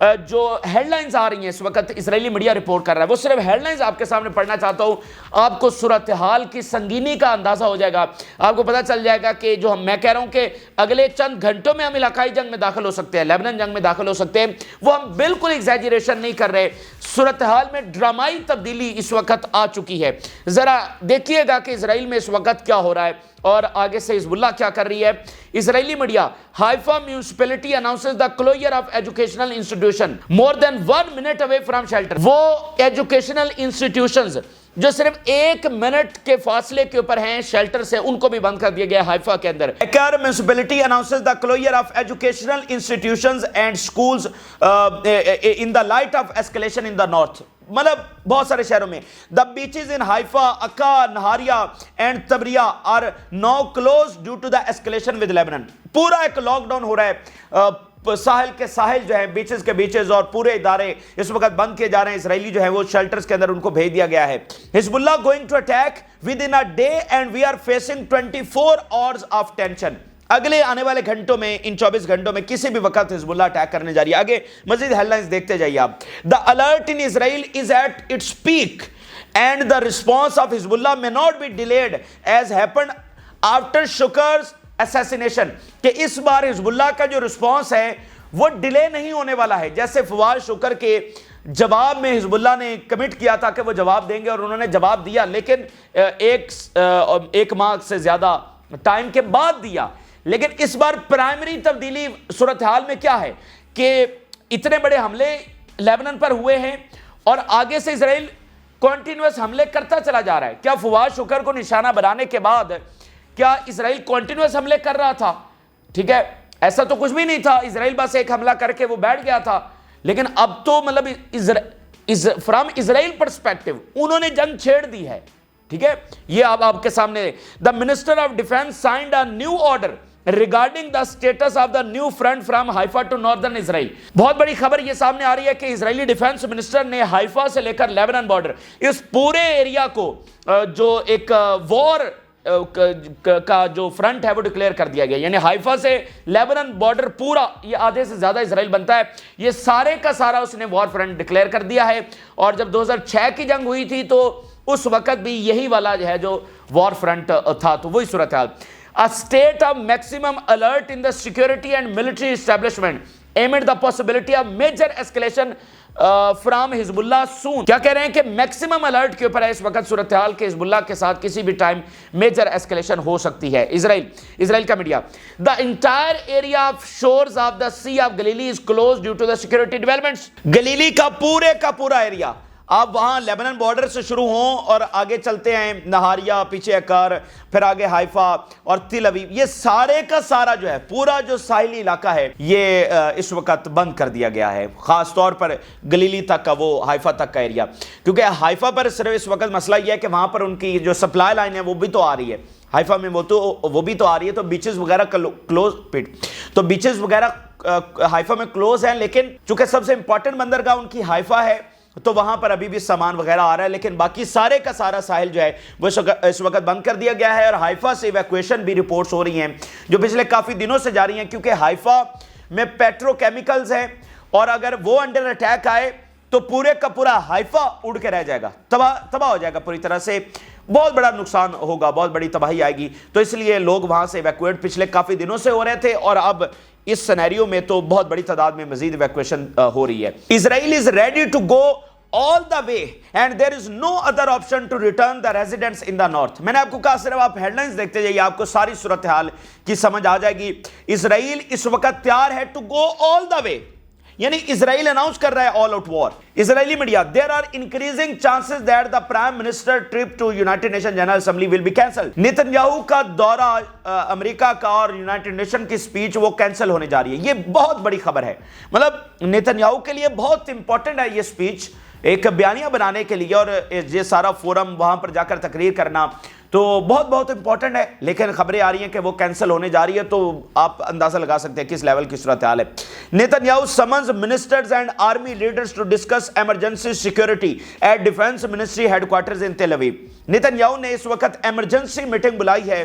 جو head lines آ رہی ہیں اس وقت اسرائیلی میڈیا رپورٹ کر رہا ہے، وہ صرف ہیڈ لائنز آپ کے سامنے پڑھنا چاہتا ہوں، آپ کو صورتحال کی سنگینی کا اندازہ ہو جائے گا، آپ کو پتہ چل جائے گا کہ جو میں کہہ رہا ہوں کہ اگلے چند گھنٹوں میں ہم علاقائی جنگ میں داخل ہو سکتے ہیں، لیبنان جنگ میں داخل ہو سکتے ہیں، وہ ہم بالکل ایگزیجریشن نہیں کر رہے، صورتحال میں ڈرامائی تبدیلی اس وقت آ چکی ہے۔ ذرا دیکھیے گا کہ اسرائیل میں اس وقت کیا ہو رہا ہے اور آگے سے حزب اللہ کیا کر رہی ہے۔ Israeli media, Haifa municipality announces the closure of educational institution more than 1 minute away from shelter. وہ ایجوکیشنل انسٹیٹیوشنز جو صرف 1 منٹ کے فاصلے کے اوپر ہیں شیلٹر سے، ان کو بھی بند کر دیا گیا ہائفا کے اندر۔ Acre municipality announces the closure of educational institutions and schools in the light of escalation in the north. مطلب بہت سارے شہروں میں دا beaches in Haifa, Acre, Nahariya and Tiberias are now closed due to the escalation with Lebanon. پورا ایک lock down ہو رہا ہے، ساحل کے ساحل جو ہیں، بیچز کے بیچز، اور پورے ادارے اس وقت بند کیے جا رہے ہیں۔ اسرائیلی جو ہیں وہ شیلٹرز کے اندر ان کو بھیج دیا گیا ہے۔ Hezbollah going to attack within a day and we are facing 24 hours of tension. اگلے آنے والے گھنٹوں میں، ان 24 گھنٹوں میں کسی بھی وقت حزب اللہ اٹیک کرنے جا رہی ہے۔ آگے مزید ہیڈ لائنز دیکھتے جائیے آپ۔ The alert in Israel is at its peak and the response of Hezbollah may not be delayed as happened after Shukr's assassination۔ کہ اس بار حزب اللہ کا جو رسپانس ہے وہ ڈیلے نہیں ہونے والا ہے۔ جیسے فواد شکر کے جواب میں حزب اللہ نے کمٹ کیا تھا کہ وہ جواب دیں گے، اور انہوں نے جواب دیا، لیکن ایک ماہ سے زیادہ ٹائم کے بعد دیا۔ لیکن اس بار پرائمری تبدیلی صورتحال میں کیا ہے کہ اتنے بڑے حملے لیبنان پر ہوئے ہیں اور آگے سے اسرائیل کنٹینیوس حملے کرتا چلا جا رہا ہے۔ کیا فواد شکر کو نشانہ بنانے کے بعد کیا اسرائیل کنٹینیوس حملے کر رہا تھا؟ ٹھیک ہے، ایسا تو کچھ بھی نہیں تھا، اسرائیل بس ایک حملہ کر کے وہ بیٹھ گیا تھا۔ لیکن اب تو مطلب فرام اسرائیل پرسپیکٹو انہوں نے جنگ چھیڑ دی ہے۔ ٹھیک ہے، یہ آپ کے سامنے the minister of defence signed a new order regarding the status of the new front from Haifa to northern Israel۔ بہت بڑی خبر یہ سامنے آ رہی ہے کہ اسرائیلی ڈیفینس منسٹر نے ہائفا سے لے کر لیبنان بارڈر، اس پورے ایریا کو جو ایک وار کا جو فرنٹ ہے وہ ڈکلیئر کر دیا گیا۔ یعنی ہائفا سے لیبنان بارڈر پورا، یہ آدھے سے زیادہ اسرائیل بنتا ہے، یہ سارے کا سارا اس نے وار فرنٹ ڈکلیئر کر دیا ہے۔ اور جب 2006 کی جنگ ہوئی تھی تو اس وقت بھی یہی والا جو ہے جو وار فرنٹ تھا، تو وہی صورتحال۔ A state of maximum alert in the security and military establishment amid the possibility of major escalation from حزب اللہ soon۔ کیا کہہ رہے ہیں کہ میکسیمم الرٹ کے اوپر ہے اس وقت صورتحال کہ حزب اللہ کے ساتھ کسی بھی ٹائم میجر ایسکلیشن ہو سکتی ہے۔ اسرائیل کا media, the entire area of shores of the Sea of Galilee is closed due to the security developments۔ Galilee کا پورا ایریا، آپ وہاں لیبنان بارڈر سے شروع ہوں اور آگے چلتے ہیں نہاریا، پیچھے اکار، پھر آگے ہائفا اور تل ابیب، یہ سارے کا سارا جو ہے پورا جو ساحلی علاقہ ہے یہ اس وقت بند کر دیا گیا ہے، خاص طور پر گلیلی تک کا، وہ ہائفا تک کا ایریا، کیونکہ ہائفا پر صرف اس وقت مسئلہ یہ ہے کہ وہاں پر ان کی جو سپلائی لائن ہے وہ بھی تو آ رہی ہے، ہائفا میں وہ بھی تو آ رہی ہے، تو بیچز وغیرہ کلوز تو بیچز وغیرہ ہائفا میں کلوز ہیں، لیکن چونکہ سب سے امپورٹنٹ بندرگاہ ان کی ہائفا ہے تو وہاں پر ابھی بھی سامان وغیرہ آ رہا ہے، لیکن باقی سارے کا سارا ساحل جو ہے وہ اس وقت بند کر دیا گیا ہے۔ اور ہائفا سے ایویکویشن بھی رپورٹس ہو رہی ہیں جو پچھلے کافی دنوں سے جاری ہیں، کیونکہ ہائفا میں پیٹرو کیمیکلز ہیں، اور اگر وہ انڈر اٹیک آئے تو پورے کا پورا ہائفا اڑ کے رہ جائے گا، تباہ ہو جائے گا پوری طرح سے، بہت بڑا نقصان ہوگا، بہت بڑی تباہی آئے گی۔ تو اس لیے لوگ وہاں سے ایویکویٹ پچھلے کافی دنوں سے ہو رہے تھے، اور اب اس سینیریو میں تو بہت بڑی تعداد میں مزید ایویکویشن ہو رہی ہے۔ Israel is ready to go all the way and there is no other option to return the residents in the north۔ میں نے آپ کو کہا صرف آپ ہیڈ لائنز دیکھتے جائیے، آپ کو ساری صورتحال کی سمجھ آ جائے گی۔ اسرائیل اس وقت تیار ہے to go all the way، یعنی اسرائیل اناؤنس کر رہا ہے all out war۔ Israeli media, there are increasing chances that the prime minister trip to United Nations General Assembly will be cancelled۔ Nitin Yahoo کا دورہ امریکہ کا اور یونائٹڈ نیشن کی speech وہ کینسل ہونے جا رہی ہے، یہ بہت بڑی خبر ہے۔ مطلب نیتن یاہو کے لیے بہت امپورٹنٹ ہے یہ سپیچ، ایک بیانیہ بنانے کے لیے، اور یہ سارا فورم وہاں پر جا کر تقریر کرنا تو بہت امپورٹنٹ ہے، لیکن خبریں آ رہی ہیں کہ وہ کینسل ہونے جا رہی ہے، تو آپ اندازہ لگا سکتے ہیں کس لیول کی صورتحال ہے۔ Netanyahu summons ministers and army leaders to discuss emergency security at defence ministry headquarters in Tel Aviv. Nitin Yahoo نے اس وقت ایمرجنسی میٹنگ بلائی ہے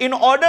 in order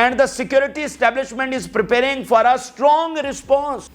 and the security establishment is preparing for a strong response।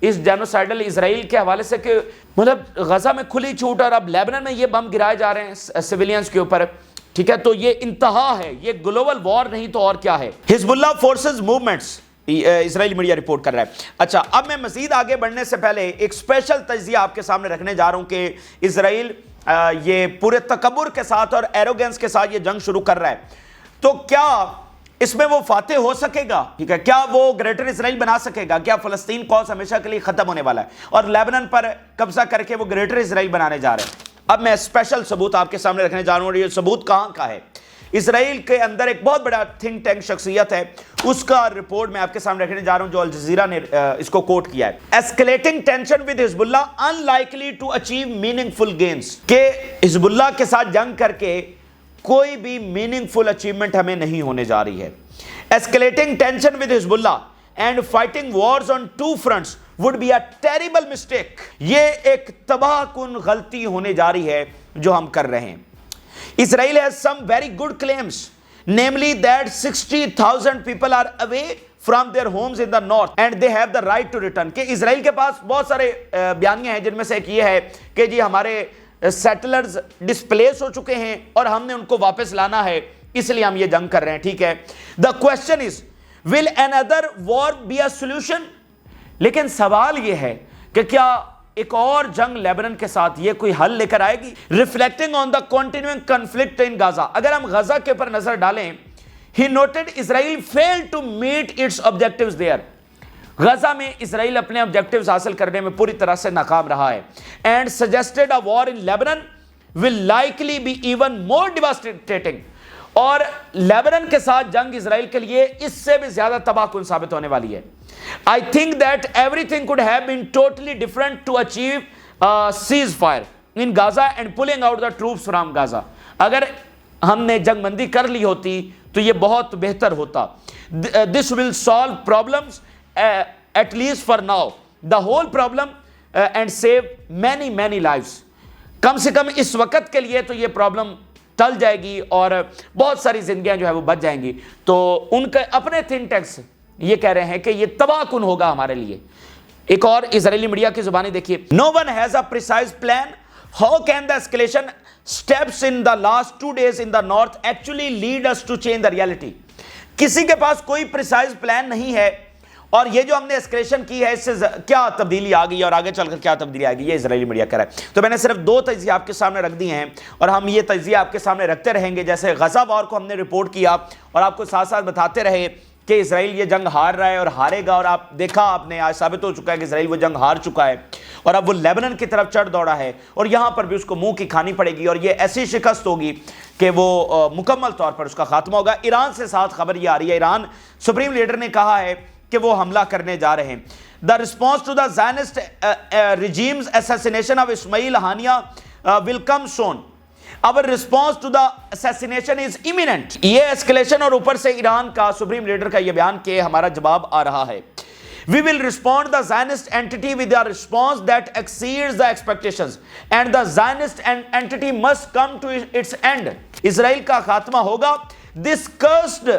اس جینوسائیڈل اسرائیل کے حوالے سے کہ مطلب غزہ میں کھلی چھوٹ اور اب لیبنان میں یہ بم گرائے جا رہے ہیں سویلینز کے اوپر، ٹھیک ہے، تو یہ انتہا ہے، یہ گلوبل وار نہیں تو اور کیا ہے۔ حزب اللہ فورسز موومنٹس، اسرائیلی میڈیا رپورٹ کر رہا ہے۔ اچھا، اب میں مزید آگے بڑھنے سے پہلے ایک اسپیشل تجزیہ آپ کے سامنے رکھنے جا رہا ہوں کہ اسرائیل یہ پورے تکبر کے ساتھ اور ایروگنس کے ساتھ یہ جنگ شروع کر رہا ہے، تو کیا اس میں وہ فاتح ہو سکے گا؟ ٹھیک ہے، کیا وہ گریٹر اسرائیل بنا سکے گا؟ کیا فلسطین کوز ہمیشہ کے لیے ختم ہونے والا ہے اور لیبنان پر قبضہ کر کے وہ گریٹر اسرائیل بنانے جا رہے ہیں؟ اب میں اسپیشل ثبوت آپ کے سامنے رکھنے جا رہا ہوں، اور یہ ثبوت کہاں کا ہے؟ اسرائیل کے اندر ایک بہت بڑا تھنک ٹینک شخصیت ہے، اس کا رپورٹ میں آپ کے سامنے رکھنے جا رہا ہوں جو الجزیرہ نے اس کو کوٹ کیا ہے۔ ایسکلیٹنگ ٹینشن ود حزب اللہ unlikely to achieve meaningful gains، کہ حزب اللہ کے ساتھ جنگ کر کے کوئی بھی میننگ فل اچیومنٹ ہمیں نہیں ہونے جا رہی ہے۔ Escalating tension with Hezbollah and fighting wars on two fronts would be a terrible mistake، یہ ایک تباہ کن غلطی ہونے جا رہی ہے جو ہم کر رہے ہیں۔ Israel has some very good claims, namely that 60,000 people are away from their homes in the north and they have the right to return، کہ اسرائیل کے پاس بہت سارے بیانیے ہیں جن میں سے ایک یہ ہے کہ جی ہمارے سیٹلرز ڈسپلیس ہو چکے ہیں اور ہم نے ان کو واپس لانا ہے، اس لیے ہم یہ جنگ کر رہے ہیں، ٹھیک ہے۔ The question is, will another war be a solution؟ لیکن سوال یہ ہے کہ کیا ایک اور جنگ لیبنان کے ساتھ یہ کوئی حل لے کر آئے گی؟ Reflecting on the continuing conflict in Gaza, اگر ہم غزہ کے اوپر نظر ڈالیں، he noted Israel fail to meet its objectives there, Gaza میں اسرائیل اپنے آبجیکٹیوز حاصل کرنے میں پوری طرح سے ناکام رہا ہے، and suggested a war in Lebanon will likely be even more devastating, اور لیبنان کے ساتھ جنگ اسرائیل کے لیے اس سے بھی زیادہ تباہ کن ثابت ہونے والی ہے۔ I think that everything could have been totally different to achieve a ceasefire in Gaza and pulling out the troops from Gaza۔ اگر ہم نے جنگ بندی کر لی ہوتی تو یہ بہت بہتر ہوتا۔ This will solve problems at least for now the whole problem and save many lives۔ کم سے کم اس وقت کے لیے تو یہ پرابلم ٹل جائے گی اور بہت ساری زندگیاں جو ہے وہ بچ جائیں گی۔ تو ان کے اپنے تھنک ٹینکس یہ کہہ رہے ہیں کہ یہ تباہ کن ہوگا ہمارے لیے۔ ایک اور اسرائیلی میڈیا کی زبانی دیکھیے، No one has a precise plan. How can the escalation steps in the last 2 days in the north actually lead us to change the reality؟ کسی کے پاس کوئی precise plan نہیں ہے، اور یہ جو ہم نے اسکلیشن کی ہے اس سے کیا تبدیلی آ گئی اور آگے چل کر کیا تبدیلی آئے گی، یہ اسرائیلی میڈیا کہہ رہا ہے۔ تو میں نے صرف 2 تجزیے آپ کے سامنے رکھ دیے ہیں اور ہم یہ تجزیے آپ کے سامنے رکھتے رہیں گے، جیسے غزہ وار کو ہم نے رپورٹ کیا اور آپ کو ساتھ ساتھ بتاتے رہے کہ اسرائیل یہ جنگ ہار رہا ہے اور ہارے گا، اور آپ دیکھا آپ نے آج ثابت ہو چکا ہے کہ اسرائیل وہ جنگ ہار چکا ہے اور اب وہ لیبنان کی طرف چڑھ دوڑا ہے، اور یہاں پر بھی اس کو منہ کی کھانی پڑے گی اور یہ ایسی شکست ہوگی کہ وہ مکمل طور پر اس کا خاتمہ ہوگا۔ ایران سے ساتھ خبر یہ آ رہی ہے، ایران سپریم لیڈر نے کہا ہے کہ وہ حملہ کرنے جا رہے ہیں۔ The response to the Zionist regime's assassination of Ismail Haniya will come soon. Our response to the assassination is imminent۔ یہ escalation اور اوپر سے ایران کا سپریم لیڈر کا یہ بیان کہ ہمارا جواب آ رہا ہے۔ We will respond the Zionist entity with a response that exceeds the expectations and the Zionist entity must come to its end۔ اسرائیل کا خاتمہ ہوگا۔ This cursed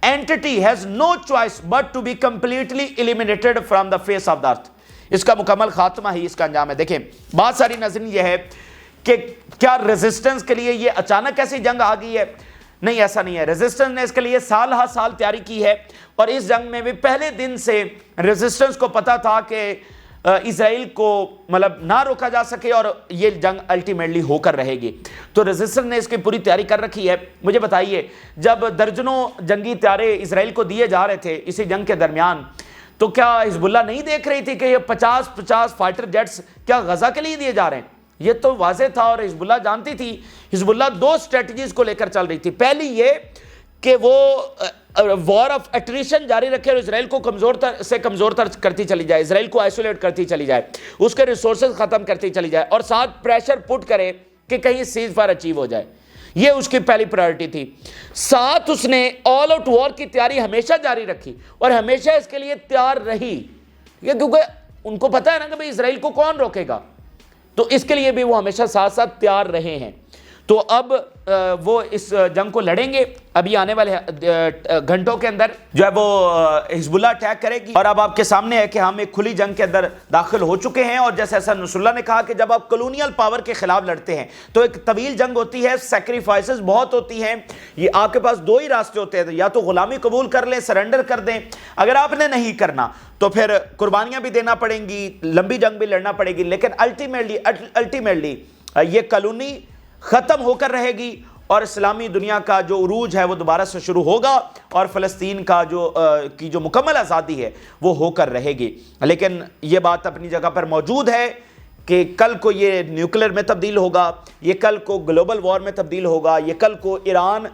entity has no choice but to be completely eliminated from the face of the earth۔ اس کا مکمل خاتمہ ہی اس کا انجام ہے۔ دیکھیں بہت ساری نظریں یہ ہے کہ کیا ریزسٹنس کے لیے یہ اچانک ایسی جنگ آ گئی ہے؟ نہیں، ایسا نہیں ہے۔ ریزسٹنس نے اس کے لیے سال ہا سال تیاری کی ہے، اور اس جنگ میں بھی پہلے دن سے ریزسٹنس کو پتا تھا کہ اسرائیل کو مطلب نہ روکا جا سکے اور یہ جنگ الٹیمیٹلی ہو کر رہے گی، تو ریزسٹنس نے اس کی پوری تیاری کر رکھی ہے۔ مجھے بتائیے، جب درجنوں جنگی طیارے اسرائیل کو دیے جا رہے تھے اسی جنگ کے درمیان، تو کیا حزب اللہ نہیں دیکھ رہی تھی کہ یہ 50 فائٹر جیٹس کیا غزہ کے لیے دیے جا رہے ہیں؟ یہ تو واضح تھا اور حزب اللہ جانتی تھی۔ حزب اللہ 2 اسٹریٹجیز کو لے کر چل رہی تھی۔ پہلی یہ کہ وہ وار آف ایٹریشن جاری رکھے اور اسرائیل کو کمزور تر کرتی چلی جائے، اسرائیل کو آئسولیٹ کرتی چلی جائے، اس کے ریسورسز ختم کرتی چلی جائے، اور ساتھ پریشر پٹ کرے کہ کہیں سیز فائر اچیو ہو جائے۔ یہ اس کی پہلی پرائرٹی تھی۔ ساتھ اس نے آل آؤٹ وار کی تیاری ہمیشہ جاری رکھی اور ہمیشہ اس کے لیے تیار رہی، یہ کیونکہ ان کو پتہ ہے نا کہ بھئی اسرائیل کو کون روکے گا، تو اس کے لیے بھی وہ ہمیشہ ساتھ ساتھ تیار رہے ہیں۔ تو اب وہ اس جنگ کو لڑیں گے. ابھی آنے والے گھنٹوں کے اندر جو ہے وہ حزب اللہ اٹیک کرے گی. اور اب آپ کے سامنے ہے کہ ہم ایک کھلی جنگ کے اندر داخل ہو چکے ہیں. اور جیسے حسن نصر اللہ نے کہا کہ جب آپ کلونیل پاور کے خلاف لڑتے ہیں تو ایک طویل جنگ ہوتی ہے, سیکریفائسز بہت ہوتی ہیں. یہ آپ کے پاس دو ہی راستے ہوتے ہیں, یا تو غلامی قبول کر لیں, سرنڈر کر دیں. اگر آپ نے نہیں کرنا تو پھر قربانیاں بھی دینا پڑیں گی, لمبی جنگ بھی لڑنا پڑے گی. لیکن الٹیمیٹلی یہ کالونی ختم ہو کر رہے گی اور اسلامی دنیا کا جو عروج ہے وہ دوبارہ سے شروع ہوگا اور فلسطین کا جو مکمل آزادی ہے وہ ہو کر رہے گی. لیکن یہ بات اپنی جگہ پر موجود ہے کہ کل کو یہ نیوکلیر میں تبدیل ہوگا, یہ کل کو گلوبل وار میں تبدیل ہوگا, یہ کل کو ایران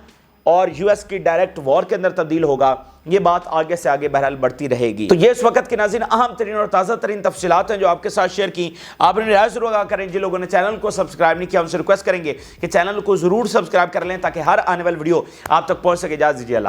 اور یو ایس کی ڈائریکٹ وار کے اندر تبدیل ہوگا. یہ بات آگے سے آگے بہرحال بڑھتی رہے گی. تو یہ اس وقت کے ناظرین اہم ترین اور تازہ ترین تفصیلات ہیں جو آپ کے ساتھ شیئر کی. آپ نے رائے ضرور آگاہ کریں. جن لوگوں نے چینل کو سبسکرائب نہیں کیا ان سے ریکویسٹ کریں گے کہ چینل کو ضرور سبسکرائب کر لیں تاکہ ہر آنے والی ویڈیو آپ تک پہنچ سکے. اجازت دیجیے, اللہ.